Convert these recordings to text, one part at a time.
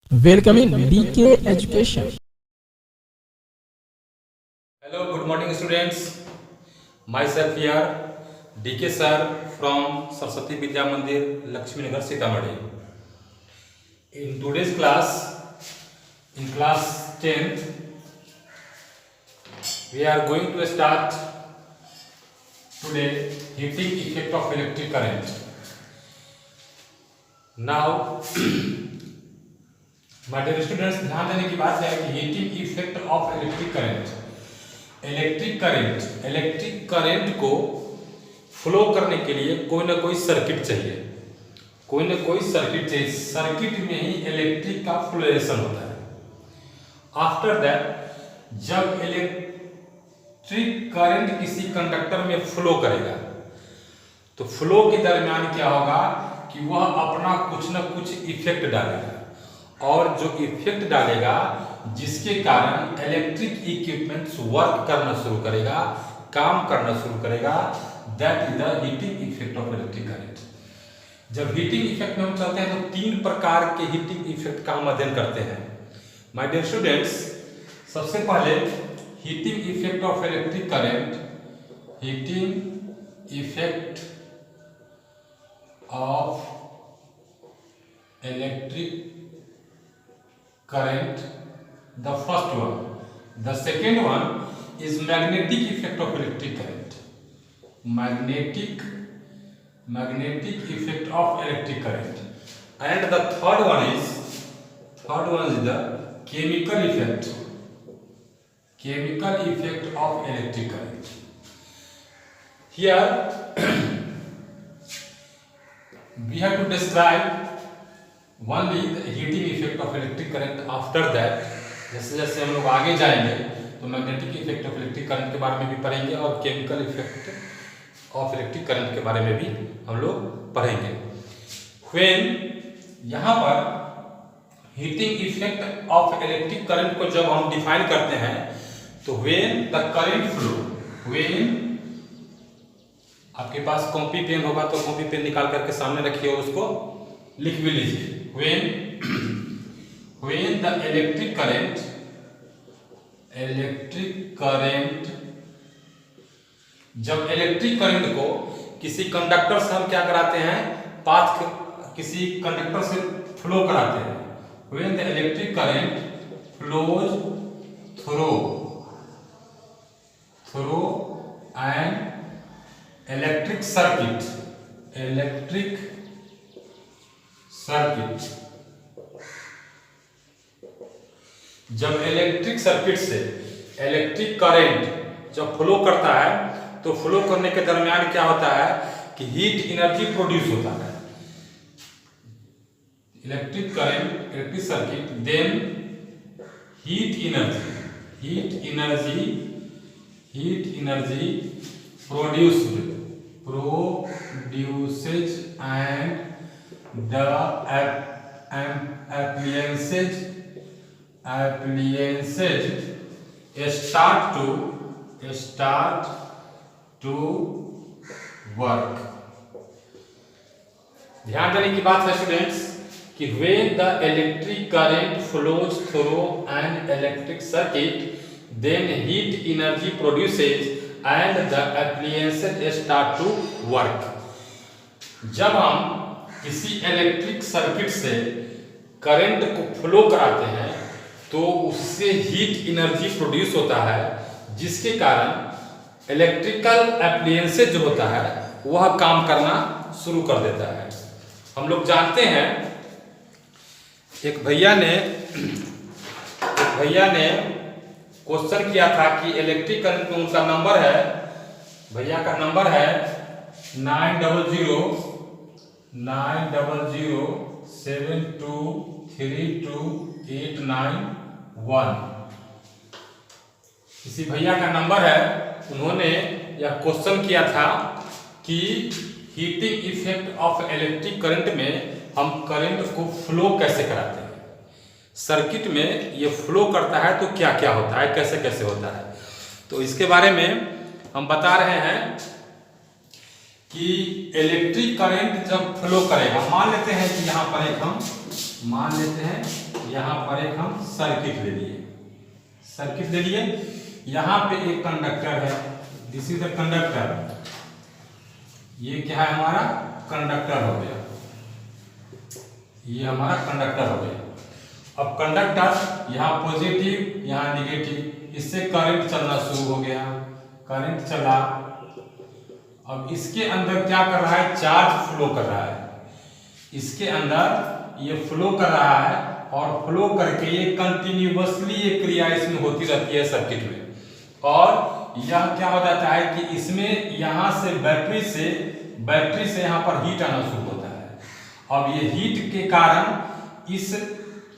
Welcome in DK Education. Hello, good morning students. Myself here, DK sir from Saraswati Vidya Mandir, Lakshmi Nagar, Sitamarhi. In today's class, in class 10th, we are going to start today heating effect of electric current. Now, my dear students, ध्यान देने की बात है कि heating effect of electric current. Electric current को flow करने के लिए कोई ना कोई सर्किट चाहिए, सर्किट में ही इलेक्ट्रिक का फ्लोरेशन होता है। आफ्टर दैट जब इलेक्ट्रिक करंट किसी कंडक्टर में फ्लो करेगा तो फ्लो के दरमियान क्या होगा कि वह अपना कुछ ना कुछ इफेक्ट डालेगा, और जो इफेक्ट डालेगा जिसके कारण इलेक्ट्रिक इक्विपमेंट्स वर्क करना शुरू करेगा, काम करना शुरू करेगा, that is the heating effect of electric current. जब हीटिंग इफेक्ट में हम चलते हैं तो तीन प्रकार के हीटिंग इफेक्ट का हम अध्ययन करते हैं। माय डियर स्टूडेंट्स, सबसे पहले heating effect of electric current, heating effect of electric current, the first one. The second one is magnetic effect of electric current, magnetic effect of electric current, and the third one is the chemical effect of electric current. Here we have to describe only the heating effect of electric current. After that, जैसे जैसे हम लोग आगे जाएंगे तो magnetic effect of electric current के बारे में भी पढ़ेंगे और chemical effect of electric current के बारे में भी हम लोग पढ़ेंगे। व्हेन यहाँ पर heating effect of electric current को जब हम डिफाइन करते हैं तो when the current flow, when आपके पास कॉपी पेन होगा तो कॉपी पेन निकाल करके सामने रखिए और उसको लिख भी लीजिए। when the electric current जब इलेक्ट्रिक करंट को किसी कंडक्टर से हम क्या कराते हैं, पाथ किसी कंडक्टर से फ्लो कराते हैं। when the electric current flows through an electric circuit, जब इलेक्ट्रिक सर्किट से इलेक्ट्रिक करंट जब फ्लो करता है तो फ्लो करने के दरमियान क्या होता है कि हीट एनर्जी प्रोड्यूस होता है। Electric current, electric circuit, then heat energy produces and the appliances start to work। ध्यान देने की बात है स्टूडेंट्स कि when the electric current flows through an electric circuit, then heat energy produces and the appliances start to work। जब हम किसी electric circuit से करंट को फ्लो कराते हैं तो उससे हीट एनर्जी प्रोड्यूस होता है, जिसके कारण इलेक्ट्रिकल एप्लायंसेज जो होता है वह काम करना शुरू कर देता है। हम लोग जानते हैं एक भैया ने क्वेश्चन किया था कि इलेक्ट्रिक करंट में उनका नंबर है, भैया का नंबर है 9007232891। किसी भैया का नंबर है, उन्होंने यह क्वेश्चन किया था कि heating effect of electric current में हम करंट को फ्लो कैसे कराते हैं, सर्किट में ये फ्लो करता है तो क्या क्या होता है, कैसे कैसे होता है। तो इसके बारे में हम बता रहे हैं कि इलेक्ट्रिक करंट जब फ्लो करेगा, मान लेते हैं कि यहाँ पर एक हम मान लेते हैं यहाँ पर एक हम सर्किट ले लिए, सर्किट ले लिए। यहाँ पे एक कंडक्टर है, दिस इज द कंडक्टर, ये क्या है हमारा कंडक्टर हो गया, ये हमारा कंडक्टर हो गया। अब कंडक्टर यहाँ पॉजिटिव यहाँ निगेटिव, इससे करंट चलना शुरू हो गया, करंट चला। अब इसके अंदर क्या कर रहा है, चार्ज फ्लो कर रहा है, इसके अंदर ये फ्लो कर रहा है और फ्लो करके ये कंटिन्यूअसली ये क्रिया इसमें होती रहती है सर्किट में। और यह क्या हो जाता है कि इसमें यहाँ से बैटरी से यहाँ पर हीट आना शुरू होता है। अब ये हीट के कारण इस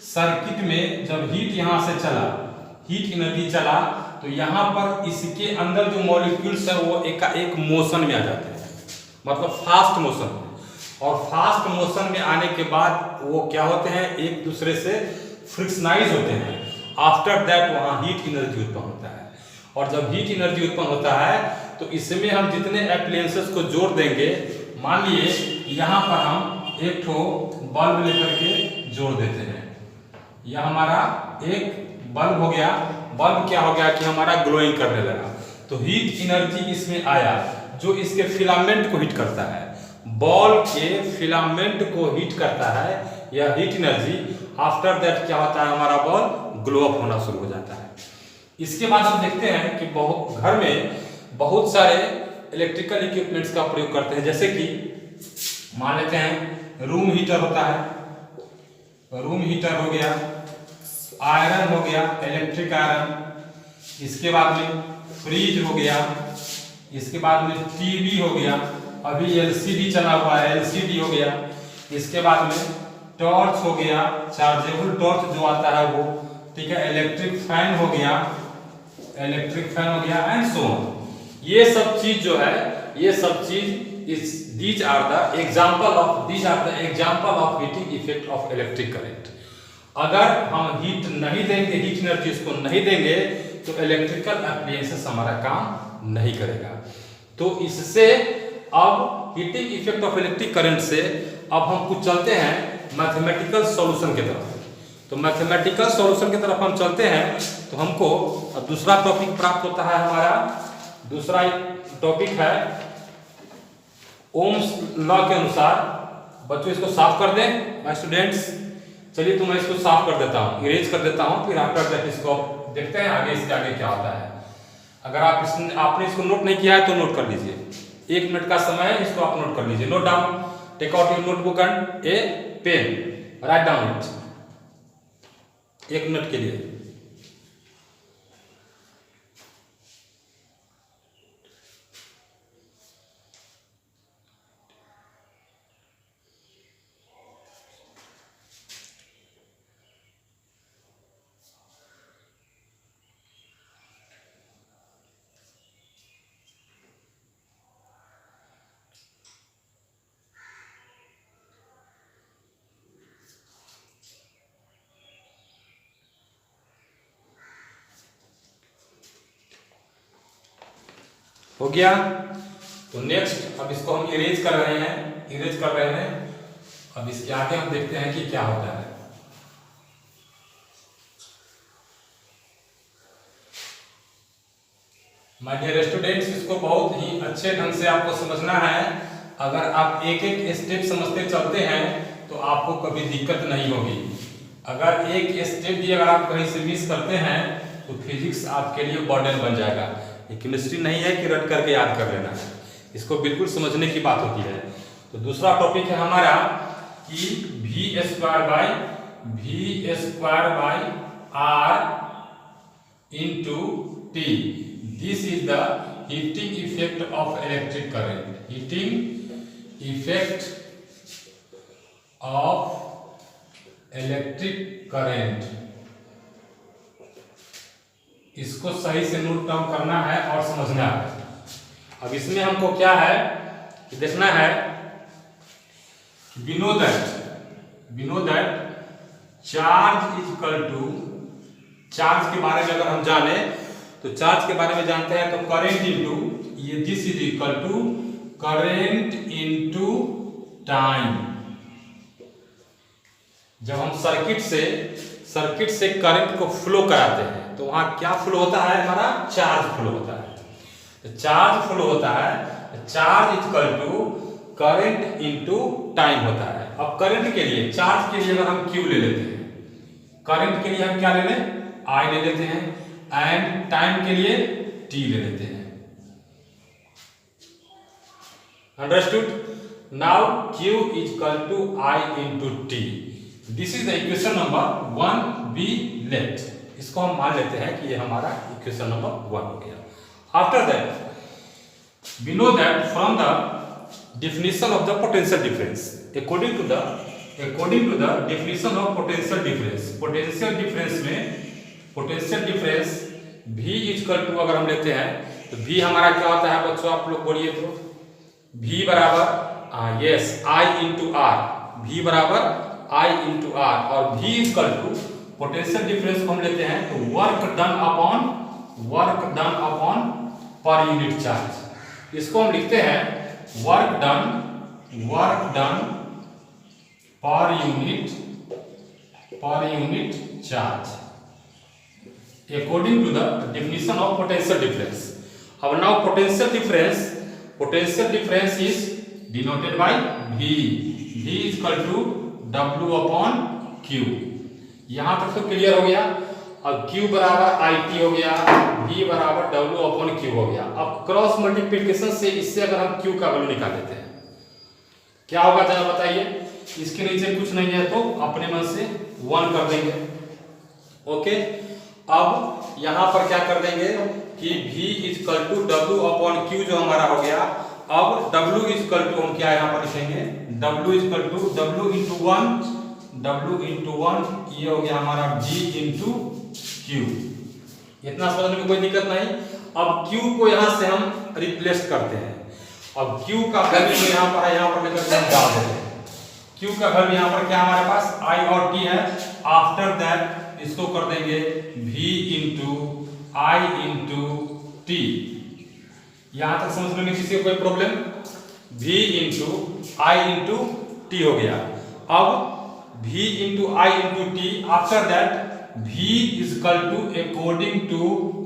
सर्किट में जब हीट यहाँ से चला, हीट एनर्जी चला, तो यहाँ पर इसके अंदर जो मॉलिक्यूल्स है वो एक मोशन में आ जाते हैं, मतलब फास्ट मोशन में। और फास्ट मोशन में आने के बाद वो क्या होते हैं, एक दूसरे से फ्रिक्शनाइज होते हैं। आफ्टर दैट वहाँ हीट एनर्जी उत्पन्न होता है, और जब हीट एनर्जी उत्पन्न होता है तो इसमें हम जितने एप्लायंसेस को जोड़ देंगे, मान लिए यहाँ पर हम एक ठो बल्ब लेकर के जोड़ देते हैं, यह हमारा एक बल्ब हो गया। बल्ब क्या हो गया कि हमारा ग्लोइंग करने लगा, तो हीट एनर्जी इसमें आया जो इसके फिलामेंट को हीट करता है, बॉल के फिलामेंट को हीट करता है यह हीट एनर्जी। आफ्टर दैट क्या होता है, हमारा बॉल ग्लो अप होना शुरू हो जाता है। इसके बाद हम देखते हैं कि घर में बहुत सारे इलेक्ट्रिकल इक्विपमेंट्स का प्रयोग करते हैं, जैसे कि मान लेते हैं रूम हीटर होता है, रूम हीटर हो गया, आयरन हो गया, इलेक्ट्रिक आयरन, इसके बाद में फ्रिज हो गया, इसके बाद में टीवी हो गया, अभी एलसीडी चला हुआ है एलसीडी हो गया, इसके बाद में टॉर्च हो गया, चार्जेबल टॉर्च जो आता है वो, ठीक है, इलेक्ट्रिक फैन हो गया, इलेक्ट्रिक फैन हो गया एंड सो ऑन। ये सब चीज जो है, ये सब चीज these are the example of heating effect of electric current। अगर हम हीट नहीं देंगे, हीट एनर्जी इसको नहीं देंगे तो इलेक्ट्रिकल एप्लायंसेस हमारा काम नहीं करेगा। तो इससे अब heating effect of electric current से अब हम कुछ चलते हैं मैथमेटिकल सॉल्यूशन की तरफ। तो मैथमेटिकल सॉल्यूशन की तरफ हम चलते हैं तो हमको दूसरा टॉपिक प्राप्त होता है। हमारा दूसरा टॉपिक है ओम्स लॉ के अनुसार। बच्चों इसको साफ कर दें माय स्टूडेंट्स। चलिए तो मैं इसको साफ कर देता हूँ, इरेज कर देता हूँ, फिर आफ्टर दैट इसको देखते हैं आगे इसके आगे क्या होता है। अगर आपने इसको नोट नहीं किया है तो नोट कर लीजिए, 1 मिनट का समय है, इसको आप नोट कर लीजिए। Note down, take out your notebook and a pen, write down it 1 minute के लिए। हो गया। तो नेक्स्ट अब इसको हम इरेज कर रहे हैं, अब इसके आगे हम देखते हैं कि क्या होता है। माय डियर स्टूडेंट्स, इसको बहुत ही अच्छे ढंग से आपको समझना है। अगर आप एक एक स्टेप समझते चलते हैं तो आपको कभी दिक्कत नहीं होगी। अगर एक स्टेप भी अगर आप कहीं से मिस करते हैं तो फिजिक्स आपके लिए बर्डन बन जाएगा। ये केमिस्ट्री नहीं है कि रट करके याद कर लेना है, इसको बिल्कुल समझने की बात होती है। तो दूसरा टॉपिक है हमारा कि v square by r into T. This is the heating effect of electric current, heating effect of electric current. इसको सही से नोट डाउन करना है और समझना है। अब इसमें हमको क्या है कि देखना है, we know that charge is equal to, charge के बारे में अगर हम जाने तो चार्ज के बारे में जानते हैं तो करंट इनटू ये, this is equal to current into time. जब हम सर्किट सर्किट से करंट को फ्लो कराते हैं तो वहां क्या फ्लो होता है, हमारा चार्ज फ्लो होता है। तो चार्ज फ्लो होता है, charge equal to current into time होता है। अब करंट के लिए, चार्ज के लिए अगर हम Q ले लेते हैं, करंट के लिए हम क्या ले लें, I ले लेते हैं, एंड टाइम के लिए T ले लेते हैं। Understood? Now Q is equal to I into T। This is the equation number 1 be left. इसको हम मान लेते हैं कि ये हमारा इक्वेशन नंबर 1 हो गया। After that we know that from the definition of the potential difference, according to the definition of potential difference में potential difference V equal to अगर हम लेते हैं तो V हमारा क्या होता है बच्चों, आप लोग बोलिए तो V बराबर yes I into R, V बराबर I इंटू आर, और V equal to potential difference को हम लेते हैं तो work done upon per unit charge. इसको हम लिखते हैं work done per unit charge according to the definition of potential difference. अब now potential difference is denoted by V is equal to W upon Q। यहां तक तो clear हो गया। अब Q बराबर IT हो गया, V बराबर W अपॉन Q हो गया। अब क्रॉस मल्टीप्लिकेशन से इससे अगर हम Q का वैल्यू निकाल देते हैं क्या होगा जरा बताइए। इसके नीचे कुछ नहीं है तो अपने मन से 1 कर देंगे। ओके, अब यहां पर क्या कर देंगे कि V is equal to W upon Q जो हमारा हो गया। अब W इज इक्वल टू हम क्या यहां पर लिखेंगे, W is equal to W into 1 ये हो गया हमारा G इंटू Q। इतना समझने में कोई दिक्कत नहीं। अब Q को यहां से हम रिप्लेस करते हैं। अब Q का वैल्यू यहां पर है, यहां पर लेकर हम डाल देते हैं। Q का वैल्यू यहां पर क्या हमारे पास I और T है। आफ्टर दैट इसको कर देंगे V into I into T। यहां तक समझने में किसी को कोई problem? V into I into T हो गया। अब V into I into T, after that V is equal to according to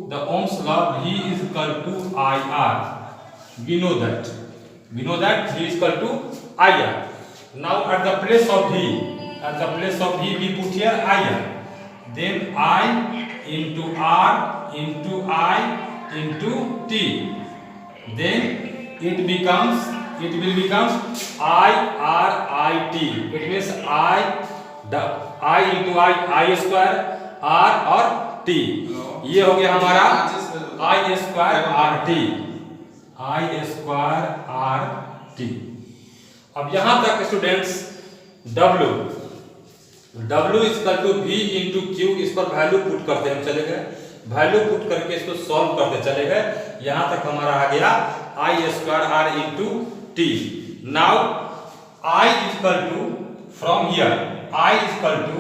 the Ohm's law, V is equal to IR. We know that V is equal to IR. Now at the place of V we put here IR. Then I into R into I into T. Then it will become IRIT. It means I into I square R और T। ये हो गया हमारा I square R T। अब यहां तक students W is equal to V into Q, इस पर वैल्यू पुट करते हम चले गए, वैल्यू पुट करके इसको सॉल्व करते चले गए। यहां तक हमारा आ गया I square R into T। Now I is equal to from here I is equal to